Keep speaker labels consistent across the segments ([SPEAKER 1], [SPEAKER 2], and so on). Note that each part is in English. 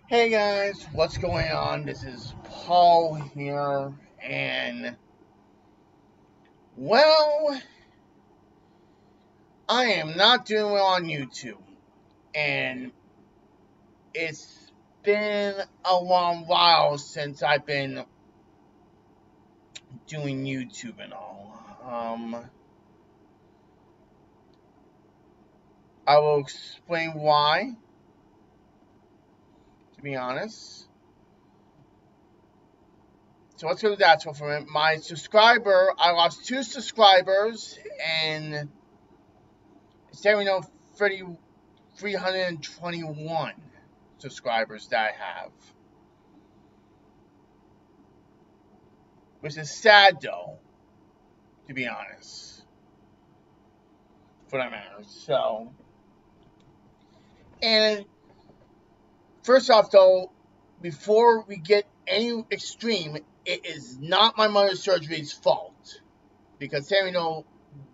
[SPEAKER 1] Hey guys, what's going on? This is Paul here, and well, I am not doing well on YouTube, and it's been a long while since I've been doing YouTube and all. I will explain why, to be honest. So let's go to that one for a minute. My subscriber, I lost 2 subscribers, and it's saying 321 subscribers that I have. Which is sad though, to be honest. For that matter. So, and first off though, before we get any extreme, it is not my mother's surgery's fault. Because that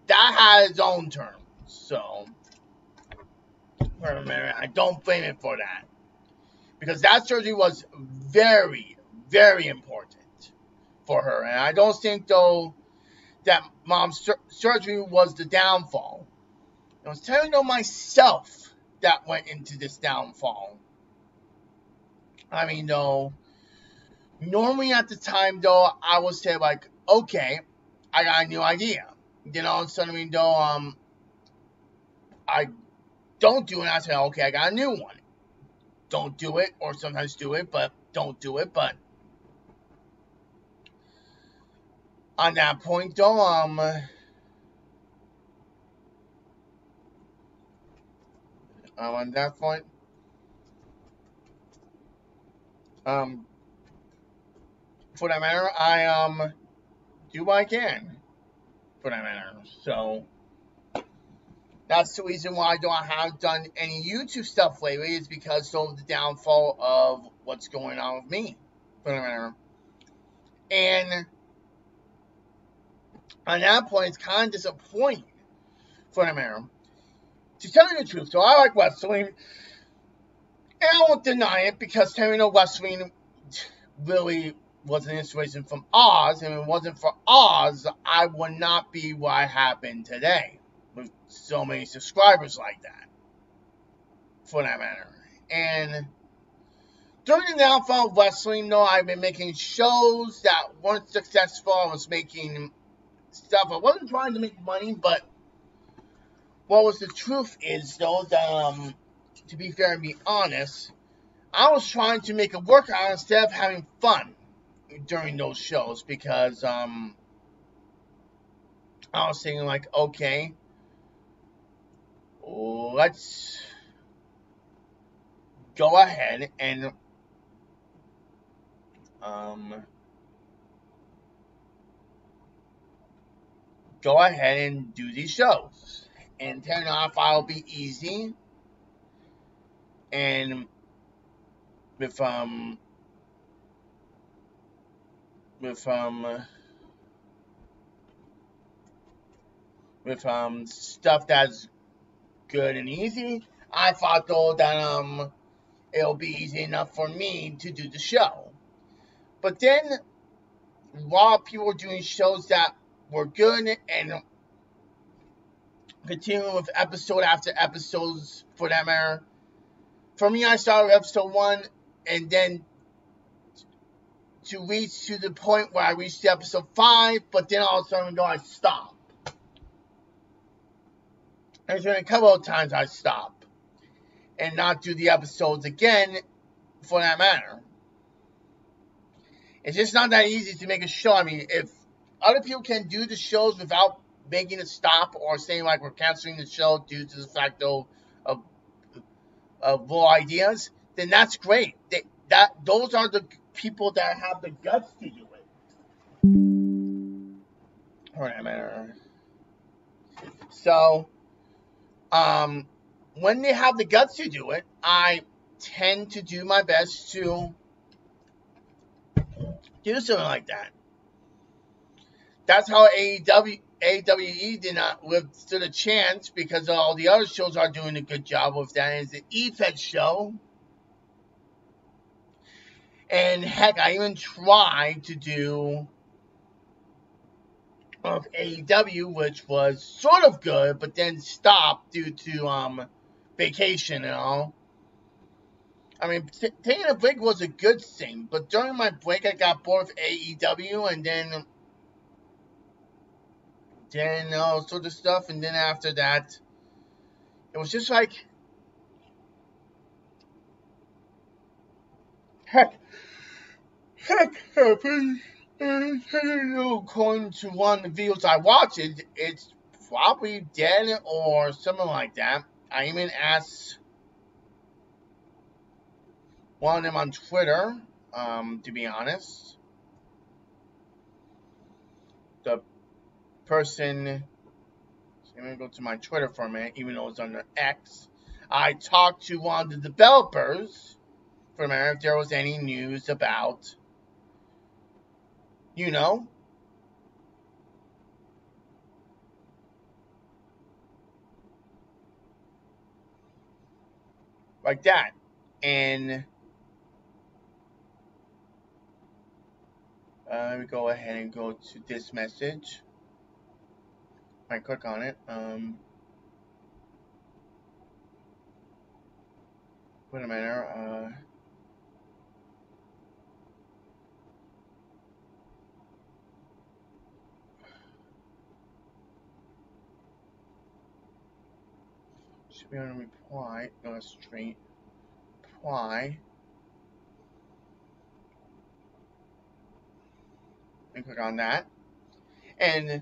[SPEAKER 1] had its own terms. So, for a minute, I don't blame it for that. Because that surgery was very, very important for her. And I don't think though that mom's surgery was the downfall. It was myself that went into this downfall. I mean, though, normally at the time, though, I would say, like, okay, I got a new idea. So I don't do it, I say, okay, I got a new one. Don't do it, or sometimes do it, but don't do it, but on that point, though, on that point, for that matter, I, do what I can, for that matter, so that's the reason why I haven't done any YouTube stuff lately, is because of the downfall of what's going on with me, for that matter, and on that point, it's kind of disappointing, for that matter, to tell you the truth. So I like wrestling, and I won't deny it, because wrestling really was an inspiration from Oz, and if it wasn't for Oz, I would not be where I have been today, with so many subscribers like that, for that matter. And during the downfall of wrestling, though, I've been making shows that weren't successful. I was making stuff. I wasn't trying to make money, but what was the truth is, though, that, to be fair and be honest, I was trying to make it work out instead of having fun during those shows, because I was thinking, like, okay, let's go ahead and do these shows, and turn off I'll be easy, and with stuff that's good and easy, I thought though that it'll be easy enough for me to do the show. But then, while people were doing shows that were good and continuing with episode after episodes, for that matter, for me, I started with episode 1, and then to reach to the point where I reached the episode 5, but then all of a sudden, I stopped. There's been a couple of times I stop and not do the episodes again, for that matter. It's just not that easy to make a show. I mean, if other people can do the shows without making it stop or saying, like, we're canceling the show due to the fact, though, of low ideas, then that's great. Those are the people that have the guts to do it. For that matter. So, when they have the guts to do it, I tend to do my best to do something like that. That's how AWE did not stood a chance, because all the other shows are doing a good job with that. Is the EFED show, And heck, I even tried to do of AEW, which was sort of good, but then stopped due to vacation and all. I mean, taking a break was a good thing, but during my break, I got bored of AEW, and then all sort of stuff, and then after that, it was just like, heck, according to one of the videos I watched, it's probably dead or something like that. I even asked one of them on Twitter, to be honest. The person, I'm going to go to my Twitter for a minute, even though it's under X. I talked to one of the developers for a minute if there was any news about, you know, like that. And let me go ahead and go to this message. I click on it. Wait a minute. Should be on a reply. No, a straight reply. And click on that. And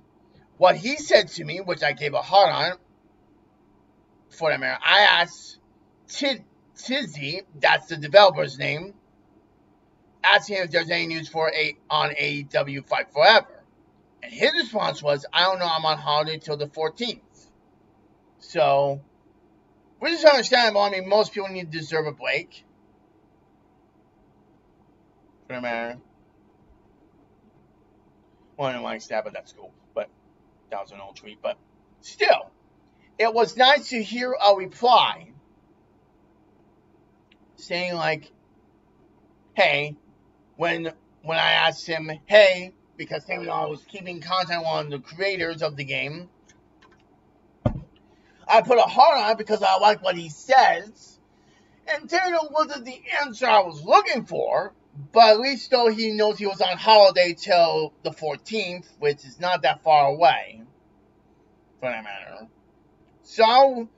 [SPEAKER 1] what he said to me, which I gave a heart on, for that matter, I asked Tizzy, that's the developer's name, asking him if there's any news on AEW Fight Forever. And his response was, I don't know, I'm on holiday till the 14th. So, which is understandable. I mean, most people need to deserve a break. For that matter. Well, I don't like that, but that's cool. But that was an old tweet. But still, it was nice to hear a reply saying like, hey, when I asked him, hey, because I was keeping contact with one of the creators of the game, I put a heart on it because I like what he says. And Taylor wasn't the answer I was looking for, but at least though he knows he was on holiday till the 14th, which is not that far away, for that matter. So I'll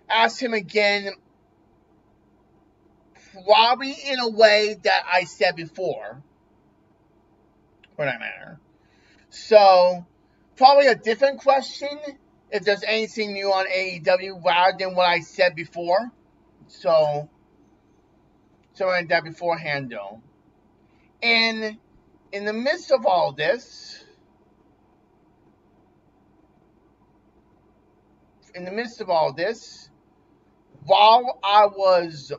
[SPEAKER 1] ask him again, probably in a way that I said before, for that matter. So, probably a different question, if there's anything new on AEW, rather than what I said before. So I did that beforehand, though. And in the midst of all this, while I was,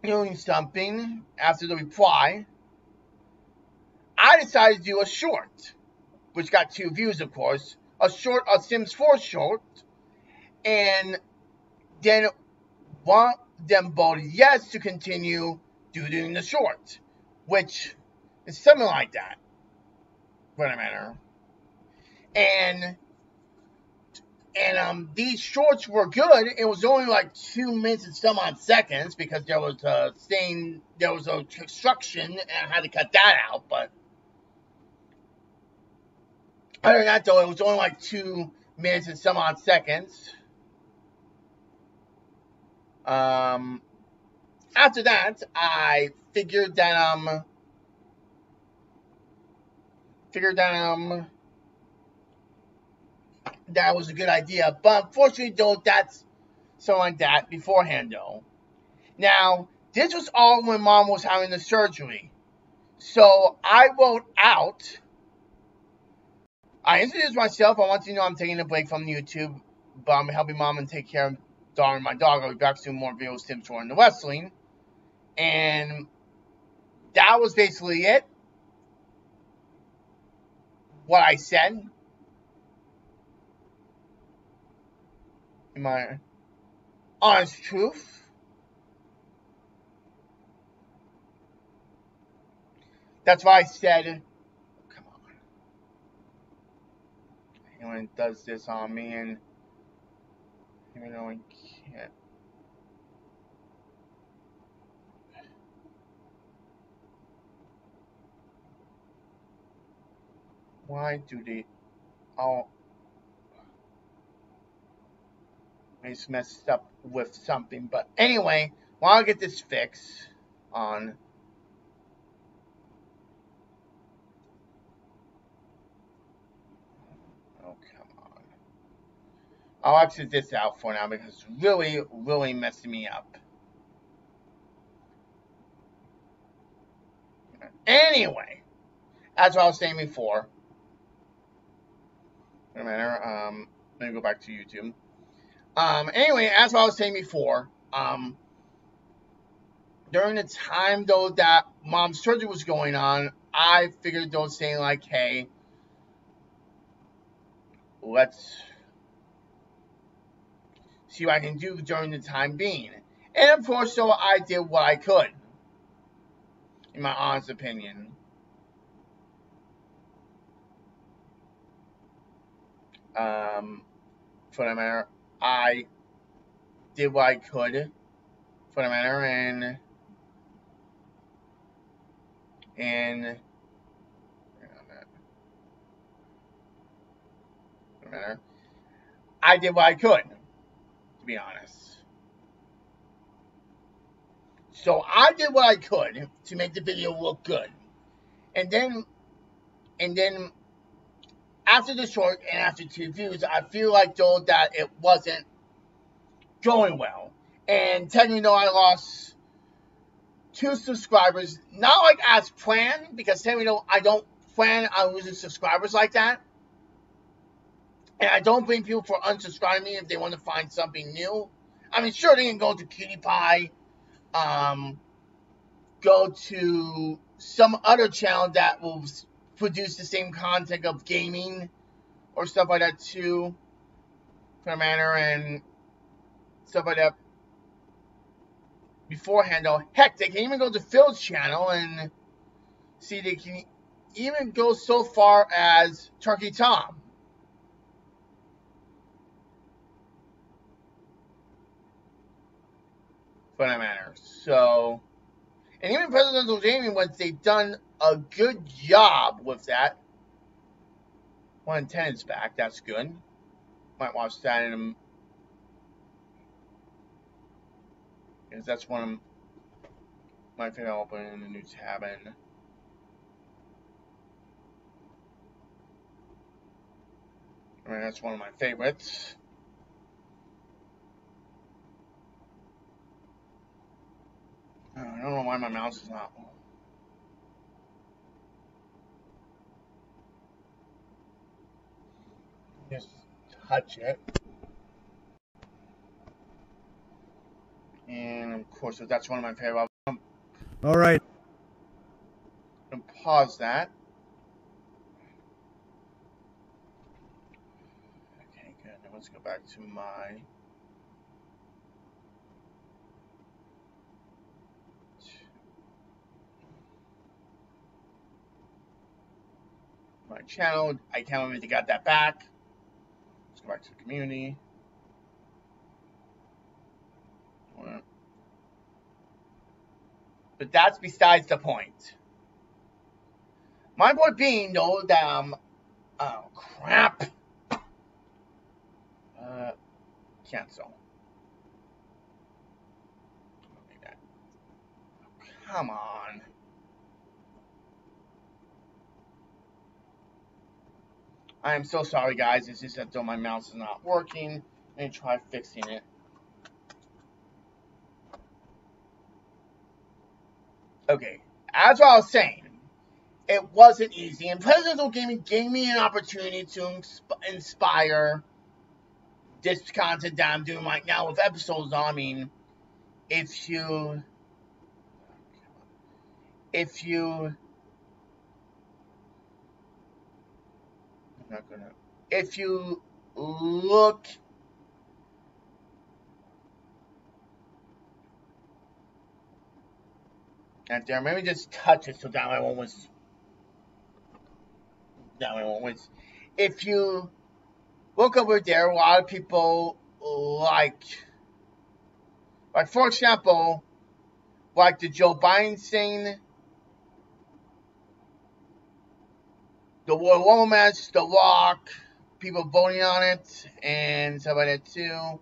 [SPEAKER 1] doing something after the reply, I decided to do a short, which got 2 views, of course. A Sims 4 short, and then want them voted yes to continue doing the short, which is something like that, for that matter. And these shorts were good. It was only like 2 minutes and some odd seconds because there was a construction, and I had to cut that out. But other than that, though, it was only like 2 minutes and some odd seconds. After that, I figured that that was a good idea. But unfortunately, though, that's something like that beforehand, though. Now, this was all when Mom was having the surgery. So I wrote out. I introduced myself. I want you to know I'm taking a break from YouTube, but I'm helping Mom and take care of daughter and my dog. I'll be back soon, more videos, Tim Shore, and the wrestling. And that was basically it. What I said. In my honest truth. That's why I said, come on. Anyone does this on me, and even though I can't. Why do they all it's messed up with something? But anyway, while I get this fixed on. Oh, come on. I'll exit this out for now because it's really, really messing me up. Anyway, that's what I was saying before. No matter. Let me go back to YouTube. Anyway, as I was saying before, during the time though that mom's surgery was going on, I figured those saying like, hey, let's see what I can do during the time being. And of course, so I did what I could, in my honest opinion. For the matter, I did what I could, for the matter, and for the matter, I did what I could, to be honest. So I did what I could to make the video look good, and then after the short and after 2 views, I feel like though that it wasn't going well, and technically though I lost 2 subscribers, not like as planned, because technically though I don't plan on losing subscribers like that, and I don't blame people for unsubscribing me if they want to find something new. I mean, sure, they can go to PewDiePie, go to some other channel that will produce the same content of gaming or stuff like that too, for a matter, and stuff like that beforehand though. Heck, they can even go to Phil's channel and see they can even go so far as Turkey Tom. For that matter. So, and even Presidential Gaming, once they've done a good job with that. 110 is back. That's good. Might watch that in a, because that's one of my favorite. I'll open in a new tab and. I mean, that's one of my favorites. I don't know why my mouse is not. Just touch it. And of course, that's one of my favorite.
[SPEAKER 2] All right.
[SPEAKER 1] And pause that. Okay, good. Now let's go back to my. Channel. I can't believe they got that back. Let's go back to the community. But that's besides the point. My point being though that oh crap. Cancel. Come on. I am so sorry, guys. It's just that though my mouse is not working. Let me try fixing it. Okay, as I was saying, it wasn't easy, and Presidential Gaming gave me an opportunity to inspire this content that I'm doing right now with episodes on. I mean, if you look at there, maybe just touch it so that I won't if you look over there, a lot of people like for example, like the Joe Biden thing, the Royal Rumble match, The Rock, people voting on it, and stuff like that too.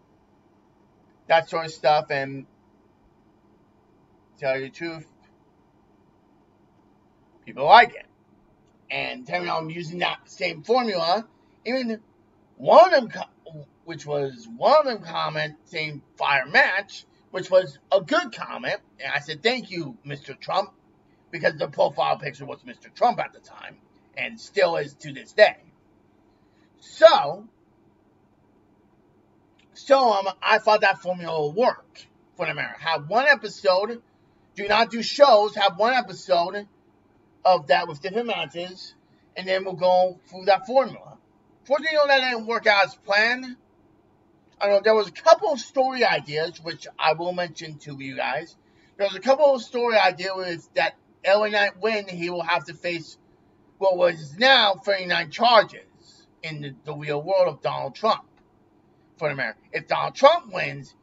[SPEAKER 1] That sort of stuff, and to tell you the truth, people like it. And telling I'm using that same formula, even one of them, which was one of them comment saying fire match, which was a good comment, and I said thank you, Mr. Trump, because the profile picture was Mr. Trump at the time, and still is to this day. So I thought that formula would work for the America. Have one episode, do not do shows, have one episode of that with different matches, and then we'll go through that formula. Fortunately, that didn't work out as planned. I know there was a couple of story ideas, which I will mention to you guys. There was a couple of story ideas with that LA Knight win, he will have to face what was now 39 charges in the real world of Donald Trump for America. If Donald Trump wins,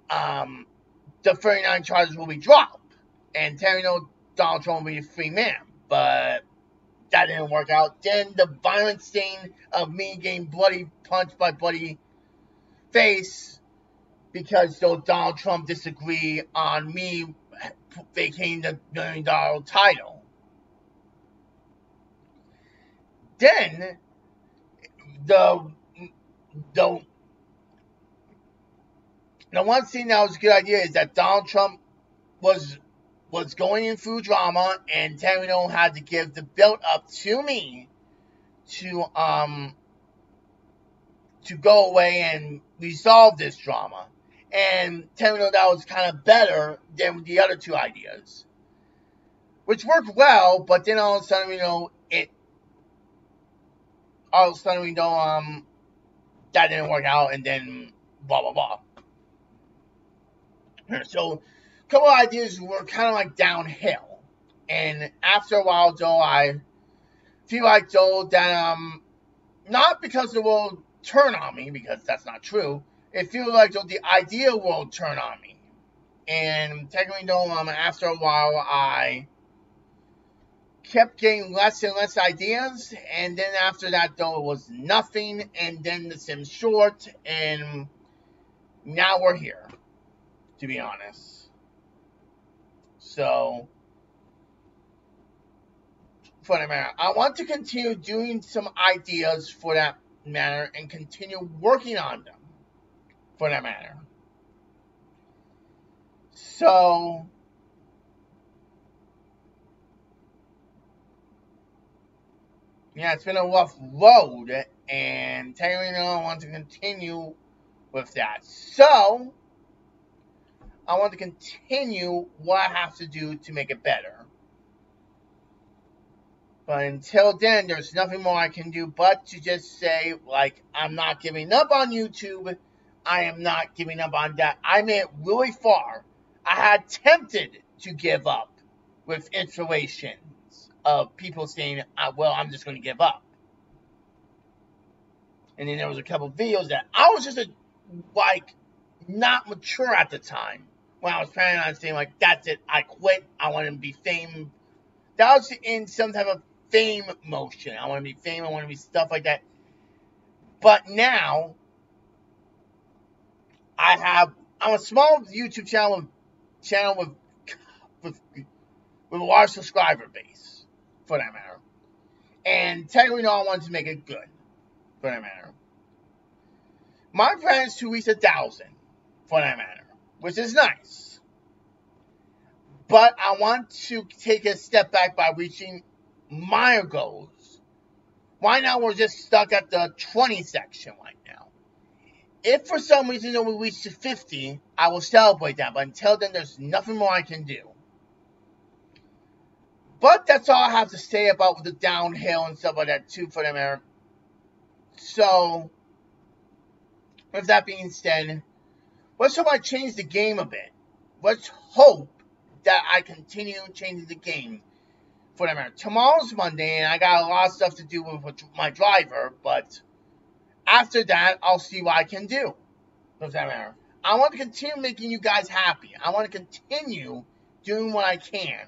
[SPEAKER 1] the 39 charges will be dropped, and Donald Trump will be a free man. But that didn't work out. Then the violent scene of me getting bloody punched by Buddy Face because Donald Trump disagreed on me vacating the $1 million title. Then the one thing that was a good idea is that Donald Trump was going in through drama, and Tamino had to give the belt up to me to go away and resolve this drama. And Tamino, that was kind of better than the other two ideas, which worked well. But then all of a sudden, that didn't work out, and then blah blah blah. So a couple of ideas were kind of like downhill, and after a while, though, I feel like that not because the world turned on me, because that's not true. It feels like the ideal world turned on me, and technically, after a while, I kept getting less and less ideas, and then after that, though, it was nothing, and then the Sims short, and now we're here, to be honest. So, for that matter, I want to continue doing some ideas for that matter and continue working on them for that matter. So, yeah, it's been a rough road, and technically I want to continue with that. So, I want to continue what I have to do to make it better. But until then, there's nothing more I can do but to just say, like, I'm not giving up on YouTube. I am not giving up on that. I made it really far. I had tempted to give up with inspirations of people saying, well, I'm just going to give up. And then there was a couple videos that I was just, not mature at the time. When I was planning on saying, that's it, I quit, I want to be famous. That was in some type of fame motion. I want to be famous, I want to be stuff like that. But now, I'm a small YouTube channel with a large subscriber base, for that matter. And technically, I wanted to make it good, for that matter. My plan is to reach 1,000, for that matter, which is nice. But I want to take a step back by reaching my goals. Right now, we're just stuck at the 20 section right now. If for some reason we reach to 50, I will celebrate that. But until then, there's nothing more I can do. But that's all I have to say about the downhill and stuff like that, too, for that matter. So, with that being said, let's hope I change the game a bit. Let's hope that I continue changing the game for that matter. Tomorrow's Monday, and I got a lot of stuff to do with my driver, but after that, I'll see what I can do. For that matter. I want to continue making you guys happy. I want to continue doing what I can.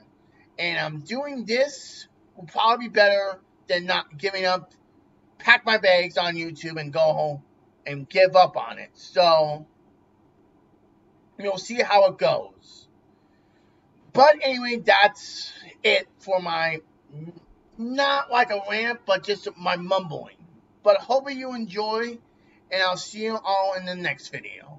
[SPEAKER 1] And doing this will probably be better than not giving up, pack my bags on YouTube and go home and give up on it. So, we'll see how it goes. But anyway, that's it for my, not like a rant, but just my mumbling. But I hope you enjoy, and I'll see you all in the next video.